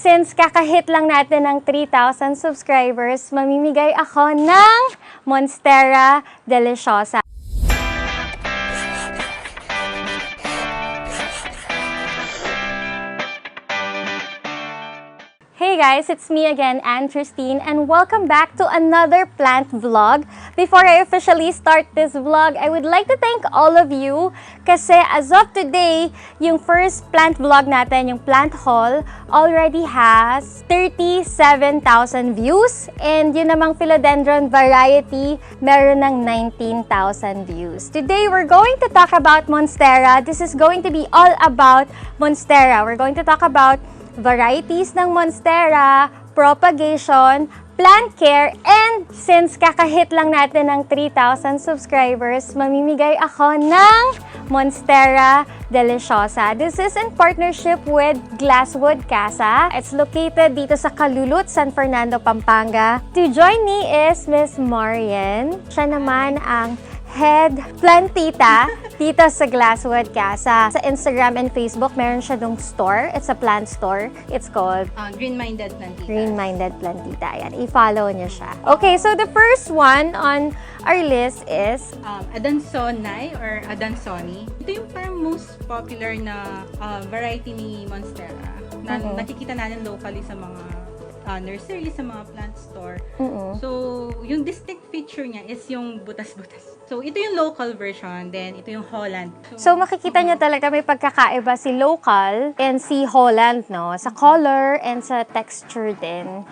Since kakahit lang natin ng 3,000 subscribers, mamimigay ako ng Monstera Deliciosa. Hey guys, it's me again, Anne Christine, and welcome back to another plant vlog. Before I officially start this vlog, I would like to thank all of you kasi as of today, yung first plant vlog natin, yung plant haul, already has 37,000 views. And yun namang philodendron variety, meron ng 19,000 views. Today, we're going to talk about Monstera. This is going to be all about Monstera. We're going to talk about varieties ng Monstera, propagation, plant care, and since kakahit lang natin ng 3,000 subscribers, mamimigay ako ng Monstera Deliciosa. This is in partnership with Glasswood Casa. It's located dito sa Calulut, San Fernando, Pampanga. To join me is Miss Marian. Siya naman ang head plantita dito sa Glasswood Casa. Sa Instagram and Facebook, meron siya dong store. It's a plant store. It's called Green-Minded Plantita. Green-Minded Plantita. Ayan, i-follow niyo siya. Okay, so the first one on our list is Adansonii or Adansonii. Ito yung parang most popular na variety ni Monstera na nakikita natin locally sa mga nursery, sa mga plant store. So, yung distinct feature niya is yung butas-butas. So, ito yung local version, then ito yung Holland. So makikita niyo talaga may pagkakaiba si local and si Holland, no? Sa color and sa texture din.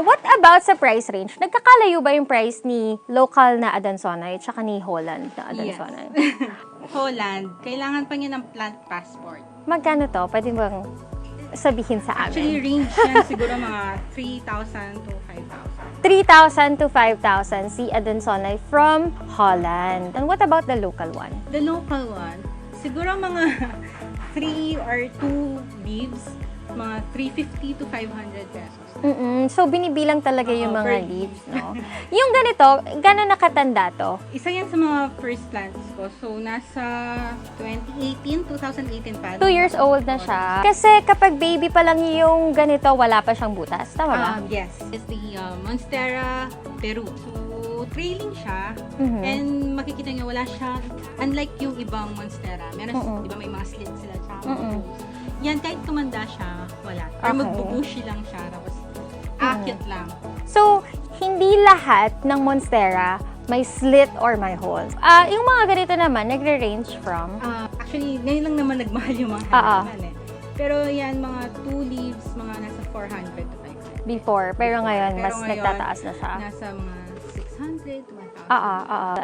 What about sa price range? Nagkakalayo ba yung price ni local na Adansonii at ni Holland na Adansonii? Yes. Holland, kailangan pa niya ng plant passport. Magkano to? Pwede bang sabihin sa amin? Actually, range yan siguro mga 3,000 to 5,000. 3,000 to 5,000 si Adansonii from Holland. And what about the local one? The local one, siguro mga 3 or 2 leaves, mga 350 to 500 pesos. So, binibilang talaga yung mga leaves, no? Yung ganito, gano'n nakatanda to? Isa yan sa mga first plants ko. So, nasa 2018 pa. 2 years old na siya. Kasi kapag baby pa lang yung ganito, wala pa siyang butas. Tama ba? Yes. It's the Monstera Peru. So, trailing siya. And makikita niyo, wala siya. Unlike yung ibang Monstera. Meron, di ba may mga slits sila. Yan, kahit tumanda siya, wala. Or magbubushi lang siya. Tapos, akit lang. So, hindi lahat ng Monstera may slit or may holes. Yung mga ganito naman, nagre-range from? Actually, ngayon lang naman nagmahal yung mga halaman eh. Pero yan, mga 2 leaves, mga nasa 400 to 500. Before, pero ngayon, mas nagtataas na siya. Nasa mga 600 to 1,000.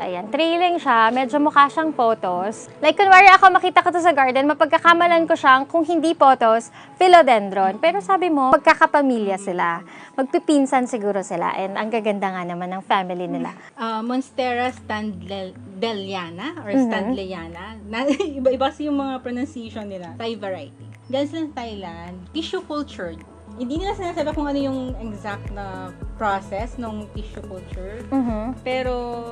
Ayan, trailing siya. Medyo mukha siyang photos. Like, kunwari ako makita ko to sa garden, mapagkakamalan ko siyang, kung hindi photos, philodendron. Pero sabi mo, magkakapamilya sila. Magpipinsan siguro sila. And ang gaganda nga naman ng family nila. Monstera Standleyana or Standleyana. Iba-iba kasi yung mga pronunciation nila. Thai variety. Diyan sa Thailand, tissue cultured. Hindi nila sinasabi kung ano yung exact na process ng tissue culture. Pero,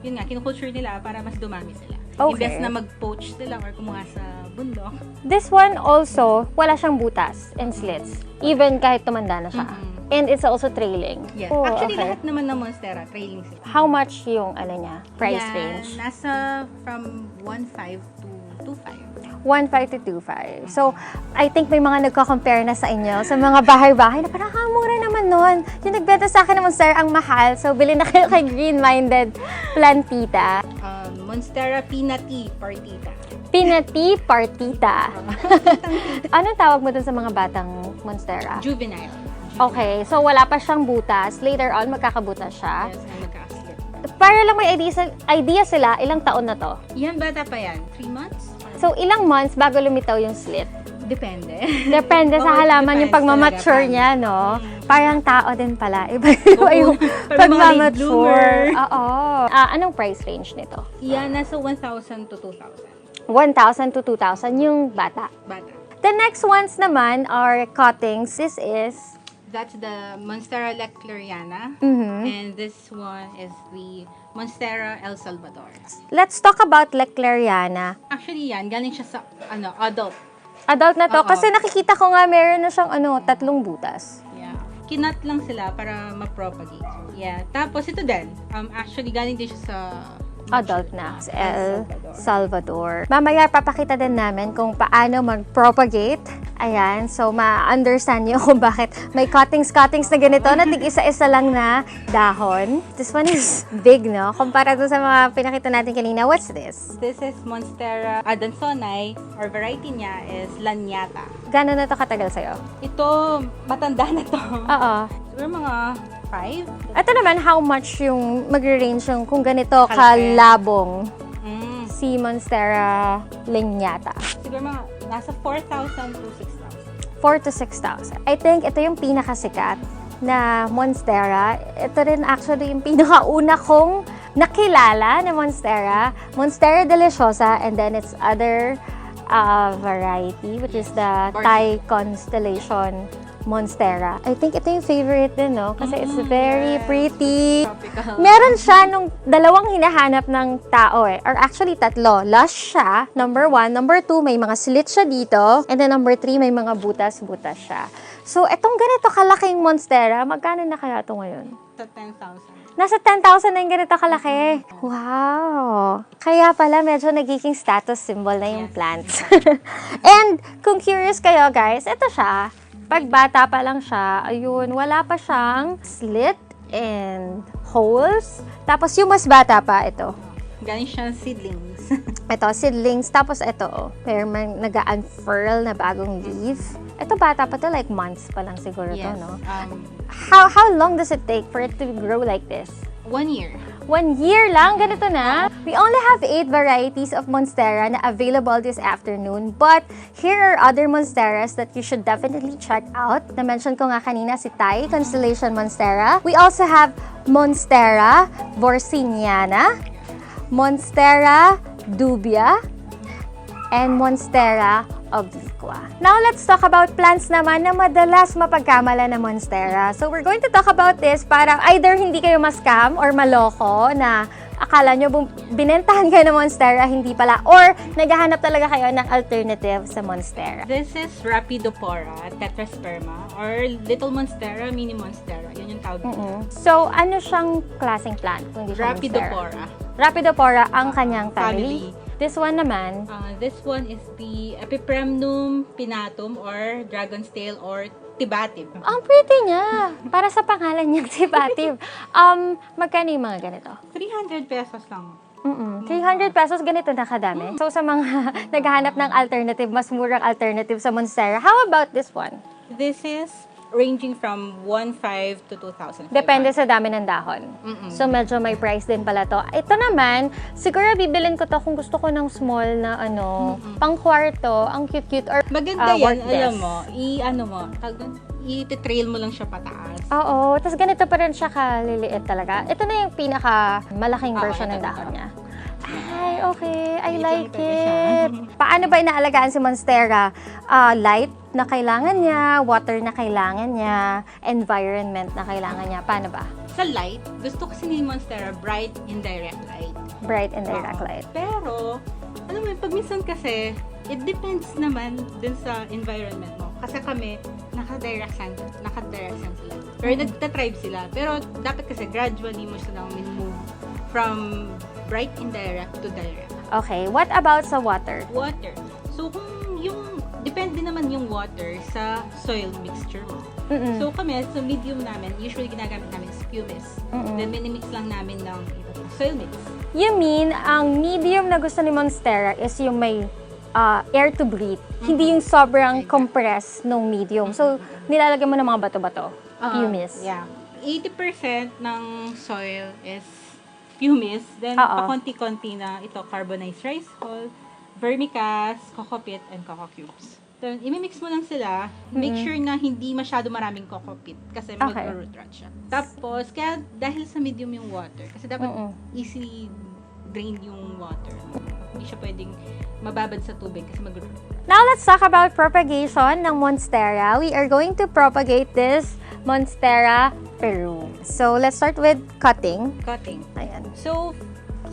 yun nga, kinukulture nila para mas dumami sila. Imbes na mag-poach sila or kumuha sa bundok. This one also, wala siyang butas and slits. Even kahit tumanda na siya. And it's also trailing. Yes. Oh, Actually, okay. lahat naman ng Monstera, trailing sila. How much yung niya, price range? Nasa from 1.5 to 2.5. 1.5 to 2.5. So, I think may mga nagko-compare na sa inyo sa mga bahay-bahay na parang mura naman nun. Yung nagbenta sa akin naman, sir, ang mahal. So, bilhin na kayo kay Green-Minded Plantita. Monstera Pinnatipartita. Pinnatipartita. Anong tawag mo dun sa mga batang Monstera? Juvenile. Okay, so wala pa siyang butas. Later on, magkakabutas siya. Yes, magkakaslit. Para lang may idea sila, ilang taon na to? Yan, bata pa yan. 3 months? So, ilang months bago lumitaw yung slit? Depende. Depende sa halaman yung pagmamature niya, no? Parang tao din pala. Iba yung pagmamature. Oo. Anong price range nito? Yan, nasa 1,000 to 2,000. 1,000 to 2,000 yung bata. The next ones naman are cuttings. That's the Monstera Lechleriana. And this one is the Monstera El Salvador. Let's talk about Lechleriana. Actually yan, galing siya sa adult Adult na to. Oo. Kasi nakikita ko nga meron na siyang 3 butas. Yeah. Kinat lang sila para ma-propagate. Yeah. Tapos ito din. Actually, galing din siya sa Adult na. El Salvador. Mamaya, papakita din namin kung paano mag-propagate. Ayan. So, ma-understand nyo kung bakit may cuttings na ganito na tig-isa-isa lang na dahon. This one is big, no? Kumpara to sa mga pinakita natin kanina. What's this? This is Monstera Adansonii, or variety niya is Laniata. Gano'n na to katagal sa'yo? Ito, matanda na to. Oo. Siguro mga 5. Ito naman, how much yung magre-range yung kung ganito Kalaki. kalabong Mm. si Monstera Laniata? Siguro mga nasa 4,000 to 6,000. 4 to 6,000. I think ito yung pinakasikat na Monstera. Ito rin actually yung pinakauna kong nakilala na Monstera. Monstera Deliciosa, and then its other variety, which is the Thai Constellation Monstera. I think ito yung favorite din, no? Kasi it's very yes. pretty. Tropical. Meron siya nung dalawang hinahanap ng tao eh. Or actually, 3. Lush siya, number 1. Number 2, may mga slit siya dito. And then number 3, may mga butas-butas siya. So, etong ganito kalaking Monstera, magkano na kaya ito ngayon? Sa 10,000. Nasa 10,000 na yung ganito kalaki. Wow! Kaya pala medyo nagiging status symbol na yung Yes. plants. And kung curious kayo guys, ito siya. Pag bata pa lang siya, ayun, wala pa siyang slit and holes. Tapos yung mas bata pa, ito. Galing siya seedlings. Ito, seedlings. Tapos ito, pero nag-unfurl na bagong leaf. Ito bata pa to, like months pa lang siguro Yes. to, no? Um, How long does it take for it to grow like this? 1 year. 1 year lang, ganito na. We only have 8 varieties of Monstera na available this afternoon. But here are other Monsteras that you should definitely check out. Na-mention ko nga kanina si Thai Constellation Monstera. We also have Monstera Borsigiana, Monstera Dubia, and Monstera Obliqua. Now, let's talk about plants naman na madalas mapagkamala na Monstera. So, we're going to talk about this para either hindi kayo ma-scam or maloko na akala nyo binentahan kayo ng Monstera, hindi pala. Or, naghahanap talaga kayo ng alternative sa Monstera. This is Rhaphidophora Tetrasperma, or Little Monstera, Mini Monstera. Yun yung tawag. So, ano siyang klaseng plant kung hindi siya Monstera? Rhaphidophora. Rhaphidophora ang kanyang family. Family. This one naman, This one is the Epipremnum, Pinnatum, or Dragon's Tail, or Tibatib. ang pretty niya. Para sa pangalan niya, Tibatib. Magkano yung mga ganito? 300 pesos lang. 300 pesos, ganito na kadami. So, sa mga naghahanap ng alternative, mas murang alternative sa Monstera, how about this one? This is ranging from 1,500 to 2,000. Depende sa dami ng dahon. So, medyo may price din pala to. Ito naman, siguro bibilin ko to kung gusto ko ng small na pang kwarto, ang cute-cute, or Maganda yan, work alam desk. mo, i-trail mo lang siya pataas. Oo, tapos ganito pa rin siya kaliliit talaga. Ito na yung pinaka malaking version ito ng na. dahon niya. Ay, okay. I Dito like pwede siya. it. Paano ba inaalagaan si Monstera? Light na kailangan niya, water na kailangan niya, environment na kailangan niya. Paano ba? Sa light, gusto kasi ni Monstera bright indirect light. Bright and direct Oo. light. Pero, alam mo, pag minsan kasi, it depends naman dun sa environment mo. Kasi kami, naka-direct sun sila. Pero nagtatribe sila. Pero dapat kasi gradually mo silang move from bright indirect to direct. Okay, what about sa water? Water. So, kung depende naman yung water sa soil mixture mo. So, kami, sa medium namin, usually ginagamit namin is pumice. Then, minimix lang namin ng soil mix. You mean, ang medium na gusto ni Monstera is yung may air to breathe. Hindi yung sobrang compressed nung medium. So, nilalagay mo ng mga bato-bato. Pumice. Yeah. 80% ng soil is pumice. Then, pakonti-konti na ito, carbonized rice hull, vermicast, coco pit, and coco cubes. Then, imimix mo lang sila. Make sure na hindi masyado maraming coco pit kasi mag-root rot siya. Tapos, kaya dahil sa medium yung water, kasi dapat easily drain yung water. Hindi siya pwedeng mababad sa tubig kasi mag-root. Now, let's talk about propagation ng Monstera. We are going to propagate this Monstera Peru. So, let's start with cutting. Cutting. Ayan. So,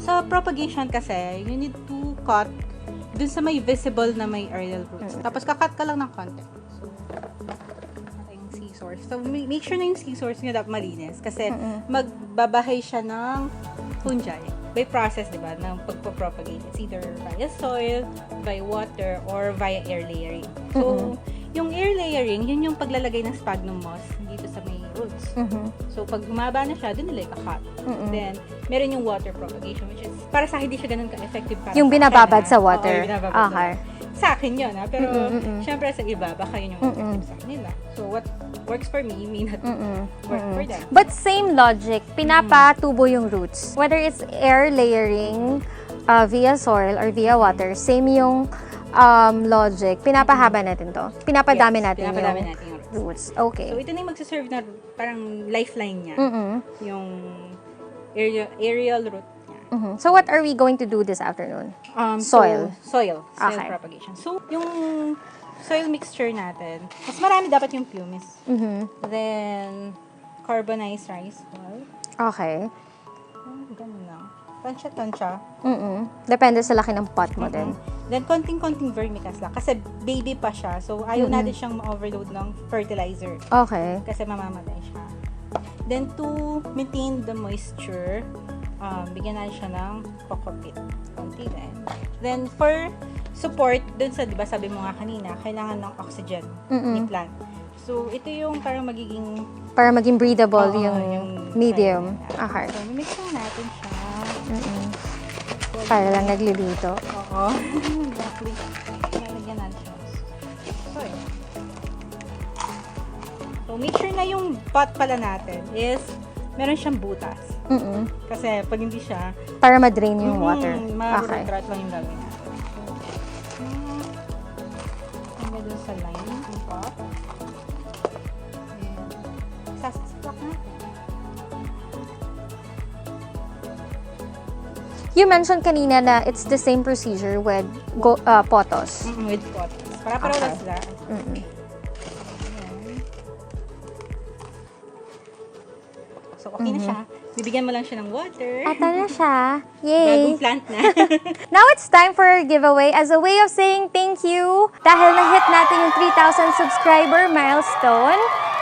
sa propagation kasi, you need to cut dun sa may visible na may aerial roots. Tapos kakat ka lang ng konti. So, yung scissors. So, make sure na yung scissors nyo dapat malinis. Kasi magbabahay siya ng fungi. By process, di ba, ng pagpapropagate. It's either via soil, via water, or via air layering. So, yung air layering, yun yung paglalagay ng sphagnum moss dito sa may roots. So, pag humaba na siya, dun nila ikakat. Then, meron yung water propagation, which is, para sa akin, hindi siya ganun ka-effective. Yung binababad sa water. Oo, yung binababad sa water. Sa akin yun, ha? Pero, syempre sa iba, baka yun yung effective sa kanila. So, what works for me may not work for them. But same logic, pinapatubo yung roots. Whether it's air layering via soil or via water, same yung logic. Pinapahaba natin to. Pinapadami natin yung roots. Okay. So, ito na yung magsaserve na parang lifeline niya. Yung aerial root niya. So, what are we going to do this afternoon? Soil. Soil propagation. So, yung soil mixture natin, mas marami dapat yung pumice. Then, carbonized rice hull. Okay. Ganun lang. Tansya. Depende sa laki ng pot mo din. Then, konting-konting vermicast lang. Kasi baby pa siya. So, ayaw natin siyang ma-overload ng fertilizer. Okay. Kasi mamamatay siya. Then, to maintain the moisture, bigyan natin siya ng coco peat. Konti din. Then, for support, dun sa, di ba, sabi mo nga kanina, kailangan ng oxygen ni plant. So, ito yung parang magiging... Para maging breathable yung medium. Okay. So, mimix lang natin siya. Para lang naglilito. Oo. Exactly. Nalagyan natin siya. So, yun. So, make sure na yung pot pala natin is meron siyang butas. Kasi pag hindi siya... Para ma-drain yung water. Okay. Mag-rot lang yung gagawin natin. Hanggang dun sa line yung pot. Sasasplak natin. You mentioned kanina na it's the same procedure with potos. With potos. Para-para wala sila. So, okay na siya. Bibigyan mo lang siya ng water. Ata na siya. Yay! Bagong plant na. Now it's time for our giveaway as a way of saying thank you. Dahil na-hit natin yung 3,000 subscriber milestone,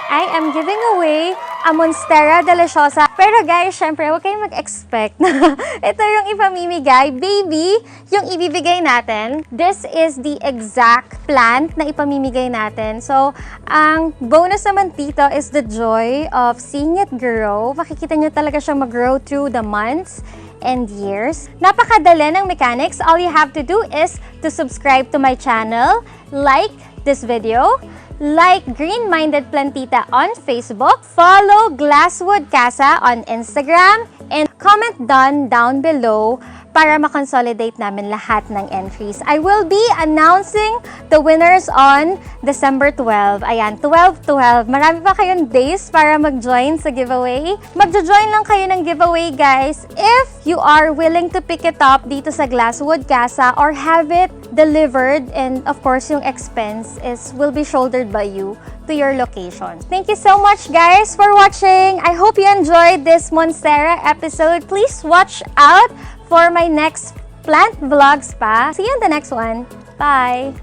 I am giving away a Monstera Deliciosa. Pero guys, syempre, huwag kayong mag-expect na ito yung ipamimigay. Baby, yung ibibigay natin, this is the exact plant na ipamimigay natin. So, ang bonus naman dito is the joy of seeing it grow. Makikita nyo talaga siya mag-grow through the months and years. Napakadali ng mechanics. All you have to do is to subscribe to my channel, like this video, like Green-Minded Plantita on Facebook, follow Glasswood Casa on Instagram, and comment down below para makonsolidate namin lahat ng entries. I will be announcing the winners on December 12. Ayan, 12/12. Marami pa kayong days para mag-join sa giveaway. Magjo-join lang kayo ng giveaway, guys, if you are willing to pick it up dito sa Glasswood Casa or have it delivered, and of course, yung expense will be shouldered by you to your location. Thank you so much, guys, for watching. I hope you enjoyed this Monstera episode. Please watch out for my next plant vlogs pa. See you in the next one. Bye!